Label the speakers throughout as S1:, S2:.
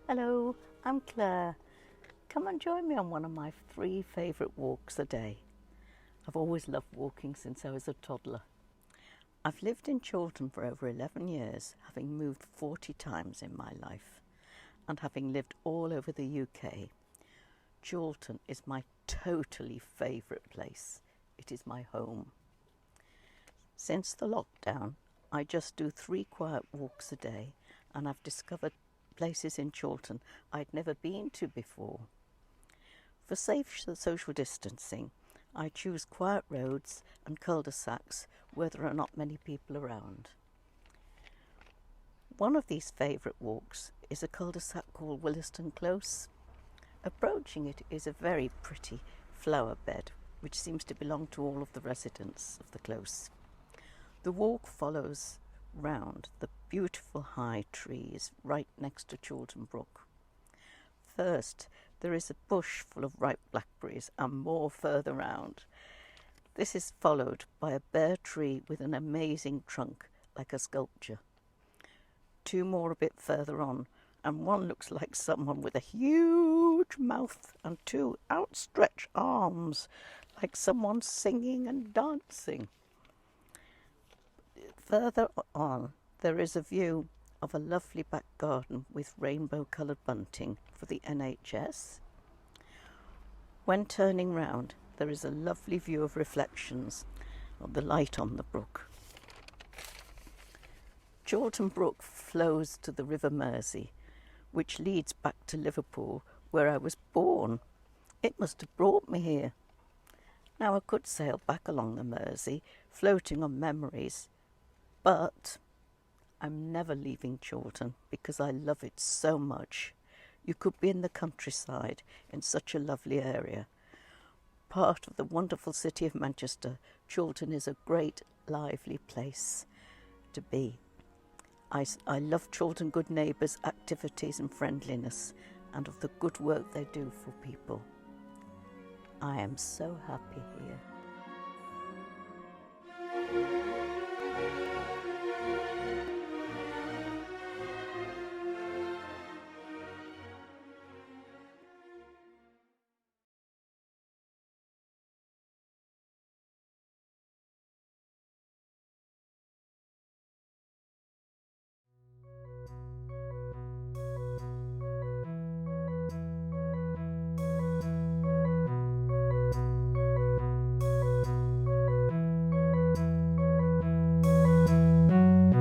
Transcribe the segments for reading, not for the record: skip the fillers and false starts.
S1: Hello, I'm Claire. Come and join me on one of my 3 favourite walks a day. I've always loved walking since I was a toddler. I've lived in Chorlton for over 11 years, having moved 40 times in my life, and having lived all over the UK. Chorlton is my totally favourite place. It is my home. Since the lockdown, I just do 3 quiet walks a day, and I've discovered places in Chorlton I'd never been to before. For safe social distancing, I choose quiet roads and cul-de-sacs where there are not many people around. One of these favourite walks is a cul-de-sac called Williston Close. Approaching it is a very pretty flower bed which seems to belong to all of the residents of the close. The walk follows round the beautiful high trees right next to Chorlton Brook. First, there is a bush full of ripe blackberries and more further round. This is followed by a bare tree with an amazing trunk like a sculpture. 2 more a bit further on, and one looks like someone with a huge mouth and 2 outstretched arms, like someone singing and dancing. Further on, there is a view of a lovely back garden with rainbow-coloured bunting for the NHS. When turning round, there is a lovely view of reflections of the light on the brook. Chorlton Brook flows to the River Mersey, which leads back to Liverpool, where I was born. It must have brought me here. Now I could sail back along the Mersey, floating on memories, but I'm never leaving Chorlton because I love it so much. You could be in the countryside in such a lovely area. Part of the wonderful city of Manchester, Chorlton is a great, lively place to be. I love Chorlton Good Neighbours activities and friendliness, and of the good work they do for people. I am so happy here.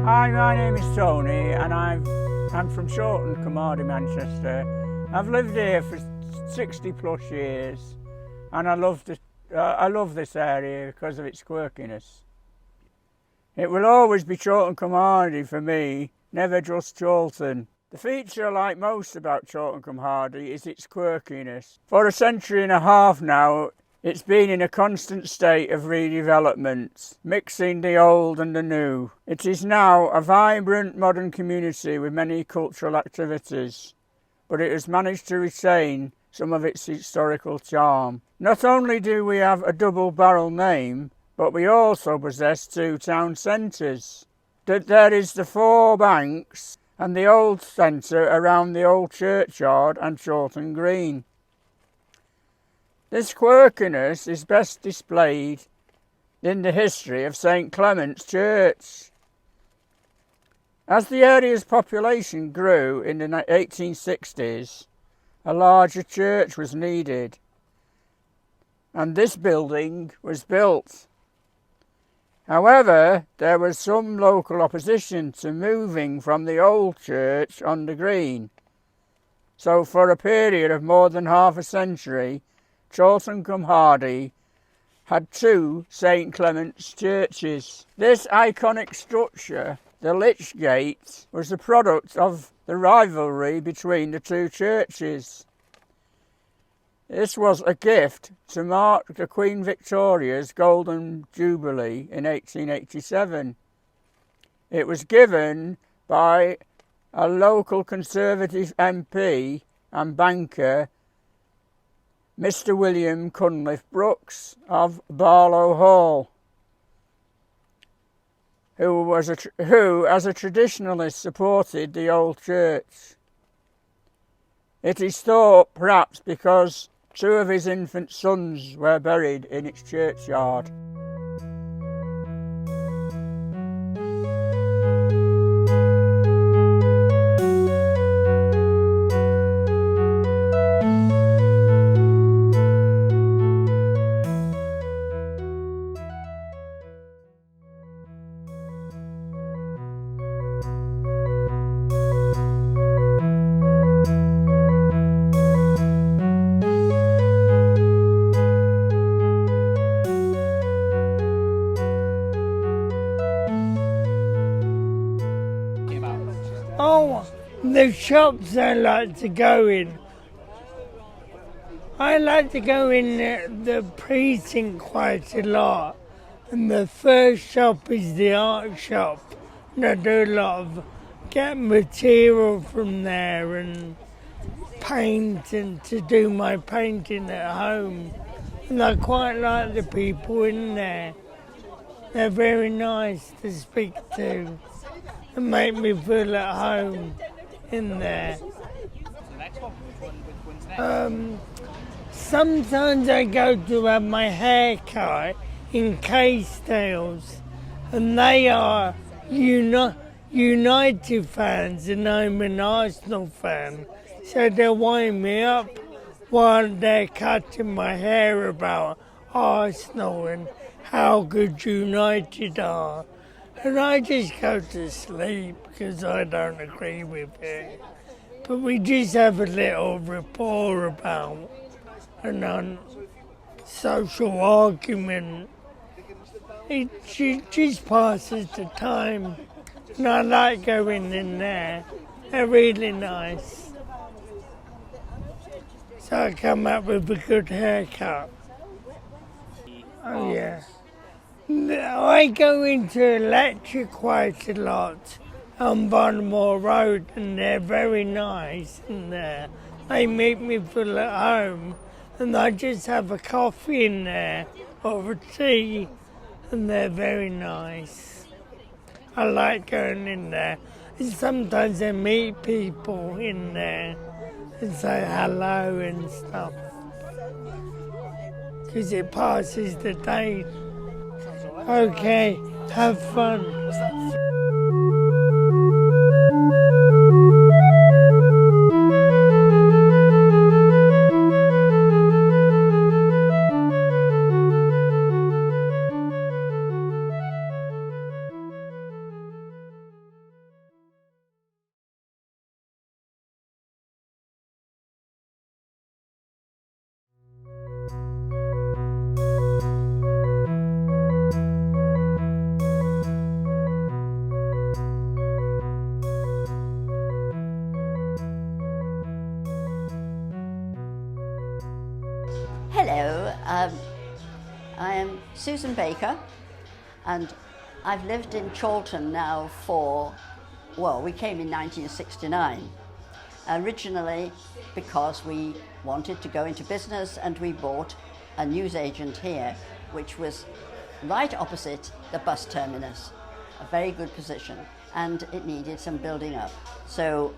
S2: Hi, my name is Tony and I'm from Chorlton, Carmarthen, Manchester. I've lived here for 60 plus years and I love this area because of its quirkiness. It will always be Chorlton, Carmarthen for me, never just Chorlton. The feature I like most about Chorlton, Carmarthen is its quirkiness. For a century and a half now, it's been in a constant state of redevelopment, mixing the old and the new. It is now a vibrant modern community with many cultural activities, but it has managed to retain some of its historical charm. Not only do we have a double-barrel name, but we also possess 2 town centres. There is the 4 banks and the old centre around the old churchyard and Chorlton Green. This quirkiness is best displayed in the history of St Clement's Church. As the area's population grew in the 1860s, a larger church was needed, and this building was built. However, there was some local opposition to moving from the old church on the green, so for a period of more than half a century, Chorlton-cum-Hardy had 2 St Clement's churches. This iconic structure, the Lich Gate, was the product of the rivalry between the 2 churches. This was a gift to mark the Queen Victoria's Golden Jubilee in 1887. It was given by a local Conservative MP and banker, Mr. William Cunliffe Brooks of Barlow Hall, who as a traditionalist supported the old church. It is thought perhaps because 2 of his infant sons were buried in its churchyard.
S3: Oh, the shops I like to go in. I like to go in the precinct quite a lot. And the first shop is the art shop. And I do a lot of get material from there and paint and to do my painting at home. And I quite like the people in there. They're very nice to speak to and make me feel at home in there. Sometimes I go to have my hair cut in Casedales, and they are United fans and I'm an Arsenal fan, so they wind me up while they're cutting my hair about Arsenal and how good United are. And I just go to sleep because I don't agree with it. But we just have a little rapport about a social argument. It just passes the time. And I like going in there. They're really nice. So I come up with a good haircut. Oh yeah. I go into Electric quite a lot on Bonmore Road and they're very nice and they make me feel at home and I just have a coffee in there or a tea and they're very nice. I like going in there and sometimes I meet people in there and say hello and stuff because it passes the day. Okay, have fun.
S1: Hello, I am Susan Baker and I've lived in Chorlton now we came in 1969. Originally because we wanted to go into business and we bought a newsagent here which was right opposite the bus terminus, a very good position, and it needed some building up. So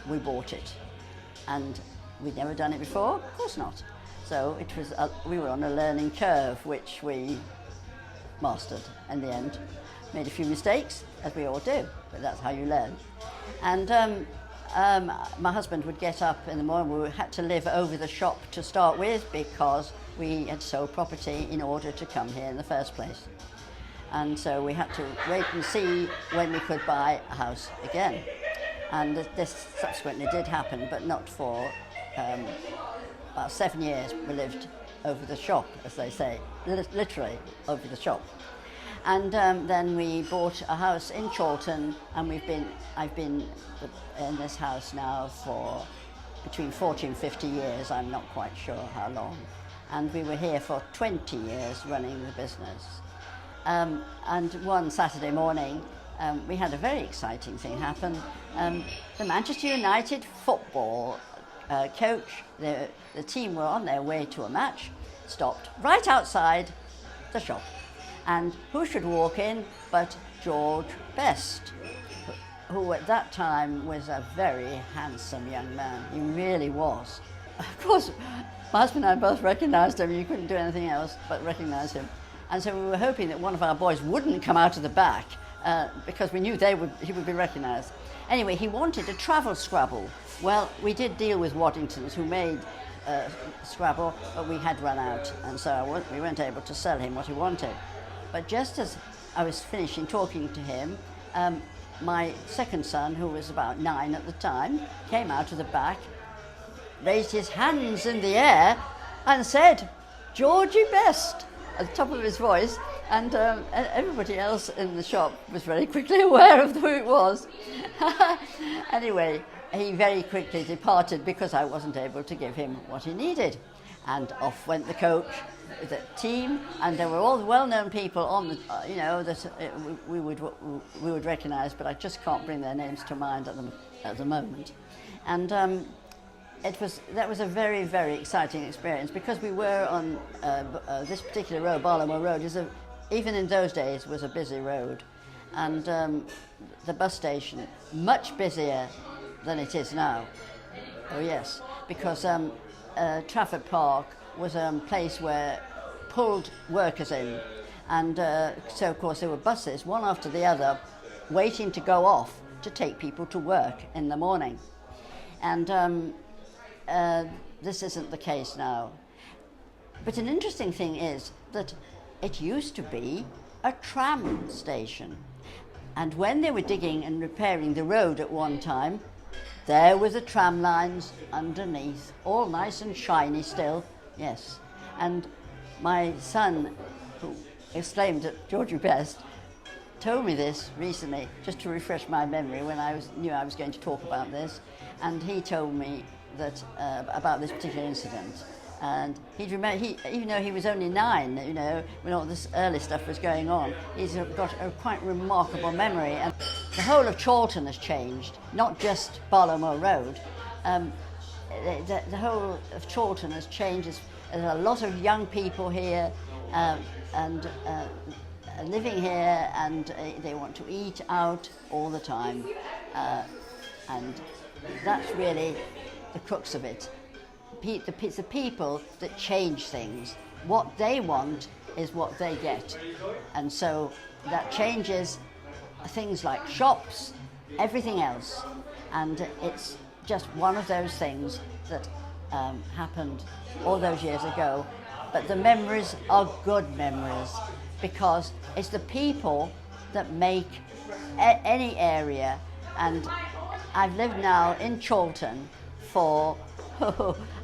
S1: we bought it and we'd never done it before, of course not. So it was we were on a learning curve, which we mastered in the end. Made a few mistakes, as we all do, but that's how you learn. And my husband would get up in the morning. We had to live over the shop to start with because we had sold property in order to come here in the first place. And so we had to wait and see when we could buy a house again. And this subsequently did happen, but not for about 7 years we lived over the shop, as they say, literally over the shop. And then we bought a house in Chorlton, and I've been in this house now for between 40 and 50 years, I'm not quite sure how long. And we were here for 20 years running the business. And one Saturday morning, we had a very exciting thing happen. The Manchester United football coach, the team were on their way to a match, stopped right outside the shop. And who should walk in but George Best,
S4: who at that time was a very handsome young man. He really was. Of course, my husband and I both recognised him. You couldn't do anything else but recognise him. And so we were hoping that one of our boys wouldn't come out of the back because we knew he would be recognised. Anyway, he wanted a travel Scrabble. Well, we did deal with Waddingtons who made Scrabble, but we had run out, and so we weren't able to sell him what he wanted. But just as I was finishing talking to him, my second son, who was about 9 at the time, came out of the back, raised his hands in the air and said, "Georgie Best," at the top of his voice, and everybody else in the shop was very quickly aware of who it was. Anyway, he very quickly departed because I wasn't able to give him what he needed. And off went the coach, the team, and there were all the well-known people on the, that we would recognise, but I just can't bring their names to mind at the moment. And that was a very, very exciting experience because we were on this particular road, Barlow Road, even in those days was a busy road, and the bus station much busier than it is now. Oh yes, because Trafford Park was a place where pulled workers in, and so of course there were buses, one after the other, waiting to go off to take people to work in the morning. And this isn't the case now. But an interesting thing is that it used to be a tram station, and when they were digging and repairing the road at one time, there were the tram lines underneath, all nice and shiny still, yes. And my son, who exclaimed at Georgie Best, told me this recently, just to refresh my memory when I knew I was going to talk about this, and he told me that about this particular incident. And he'd remember, even though he was only 9, when all this early stuff was going on, he's got a quite remarkable memory. And the whole of Chorlton has changed, not just Barlow Road. The whole of Chorlton has changed. There's a lot of young people here and living here, and they want to eat out all the time. And that's really the crux of it. It's the people that change things. What they want is what they get. And so that changes things like shops, everything else. And it's just one of those things that happened all those years ago. But the memories are good memories because it's the people that make any area. And I've lived now in Chorlton for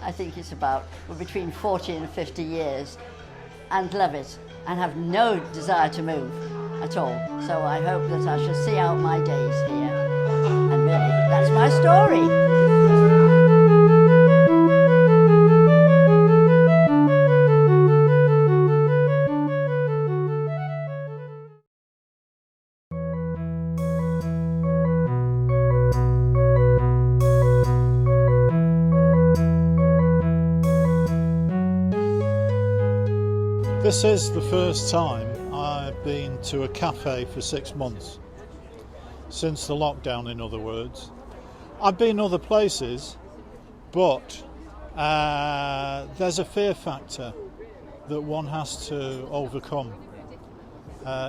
S4: I think it's about between 40 and 50 years, and love it, and have no desire to move at all. So I hope that I shall see out my days here. And really, that's my story.
S5: This is the first time I've been to a cafe for 6 months, since the lockdown, in other words. I've been other places, but there's a fear factor that one has to overcome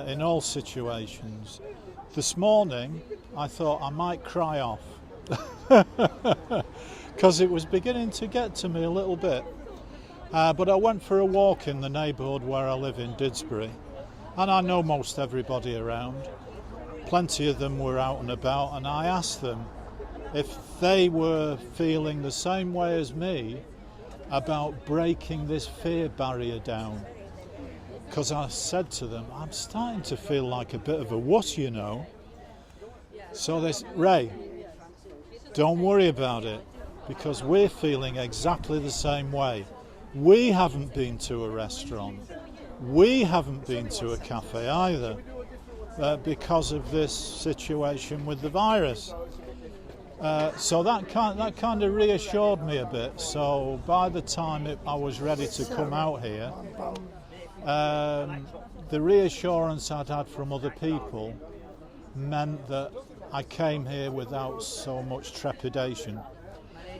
S5: in all situations. This morning I thought I might cry off because it was beginning to get to me a little bit. But I went for a walk in the neighbourhood where I live in Didsbury, and I know most everybody around. Plenty of them were out and about, and I asked them if they were feeling the same way as me about breaking this fear barrier down. Because I said to them, I'm starting to feel like a bit of a wuss, you know. So they said, Ray, don't worry about it, because we're feeling exactly the same way. We haven't been to a restaurant. We haven't been to a cafe either because of this situation with the virus. So that kind of reassured me a bit. So by the time I was ready to come out here, the reassurance I'd had from other people meant that I came here without so much trepidation.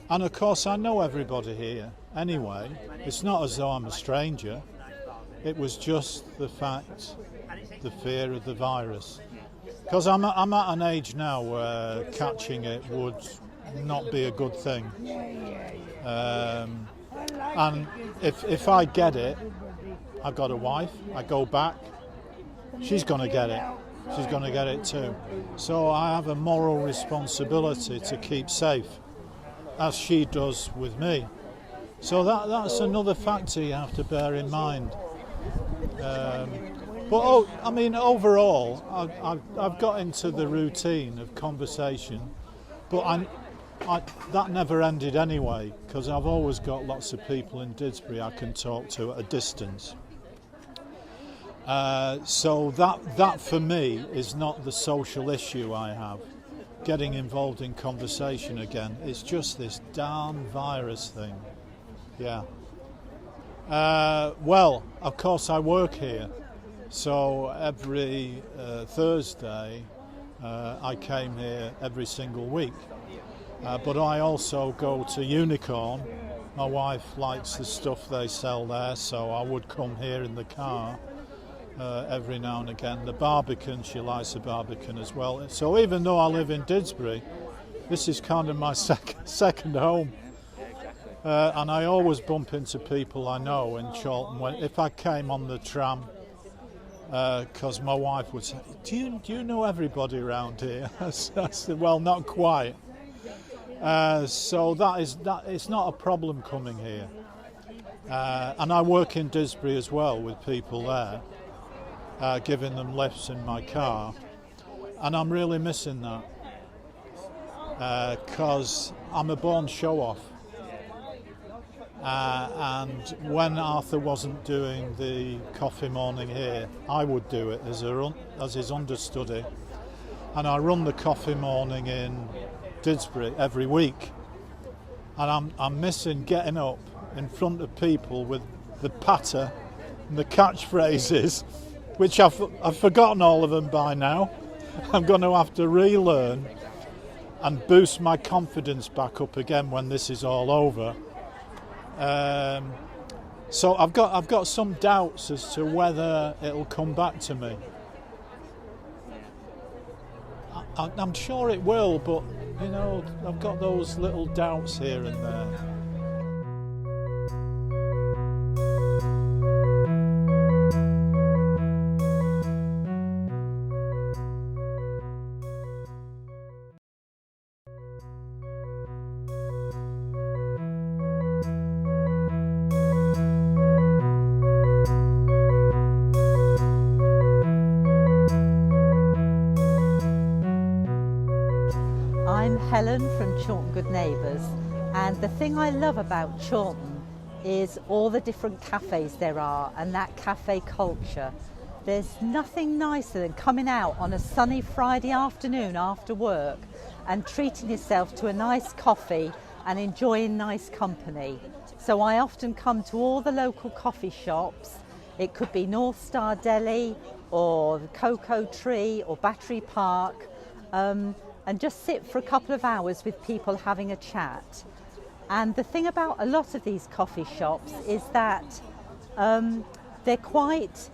S5: And of course I know everybody here anyway. It's not as though I'm a stranger. It was just the fear of the virus. Because I'm at an age now where catching it would not be a good thing. And if I get it, I've got a wife, I go back, she's going to get it. She's going to get it too. So I have a moral responsibility to keep safe, as she does with me. So that's another factor you have to bear in mind. But overall, I've got into the routine of conversation, but that never ended anyway, because I've always got lots of people in Didsbury I can talk to at a distance. So that for me is not the social issue I have. Getting involved in conversation again, it's just this darn virus thing. Yeah. Well, of course I work here, so every Thursday I came here every single week. But I also go to Unicorn. My wife likes the stuff they sell there, so I would come here in the car every now and again. The Barbican, she likes the Barbican as well. So even though I live in Didsbury, this is kind of my second home. And I always bump into people I know in Chorlton. If I came on the tram, because my wife would say, do you know everybody around here? I said, well, not quite. So it's not a problem coming here. And I work in Didsbury as well with people there, giving them lifts in my car. And I'm really missing that, because I'm a born show-off. And when Arthur wasn't doing the coffee morning here, I would do it as his understudy. And I run the coffee morning in Didsbury every week. And I'm missing getting up in front of people with the patter and the catchphrases, which I've forgotten all of them by now. I'm going to have to relearn and boost my confidence back up again when this is all over. So I've got some doubts as to whether it'll come back to me. I'm sure it will, but I've got those little doubts here and there.
S6: I'm Helen from Chorlton Good Neighbours, and the thing I love about Chorlton is all the different cafes there are and that cafe culture. There's nothing nicer than coming out on a sunny Friday afternoon after work and treating yourself to a nice coffee and enjoying nice company. So I often come to all the local coffee shops. It could be North Star Deli or the Cocoa Tree or Battery Park, and just sit for a couple of hours with people having a chat. And the thing about a lot of these coffee shops is that they're quite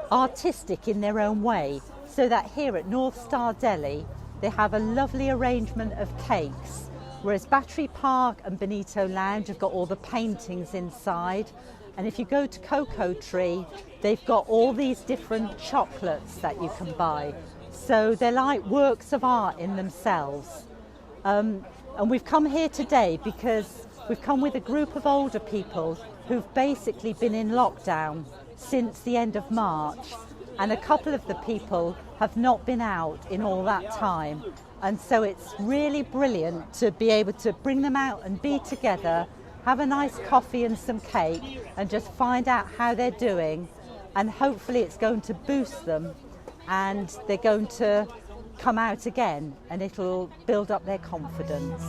S6: artistic in their own way, so that here at North Star Deli they have a lovely arrangement of cakes, whereas Battery Park and Bonito Lounge have got all the paintings inside. And if you go to Cocoa Tree, they've got all these different chocolates that you can buy. So they're like works of art in themselves. And we've come here today because we've come with a group of older people who've basically been in lockdown since the end of March. And a couple of the people have not been out in all that time. And so it's really brilliant to be able to bring them out and be together, have a nice coffee and some cake, and just find out how they're doing. And hopefully it's going to boost them, and they're going to come out again, and it'll build up their confidence.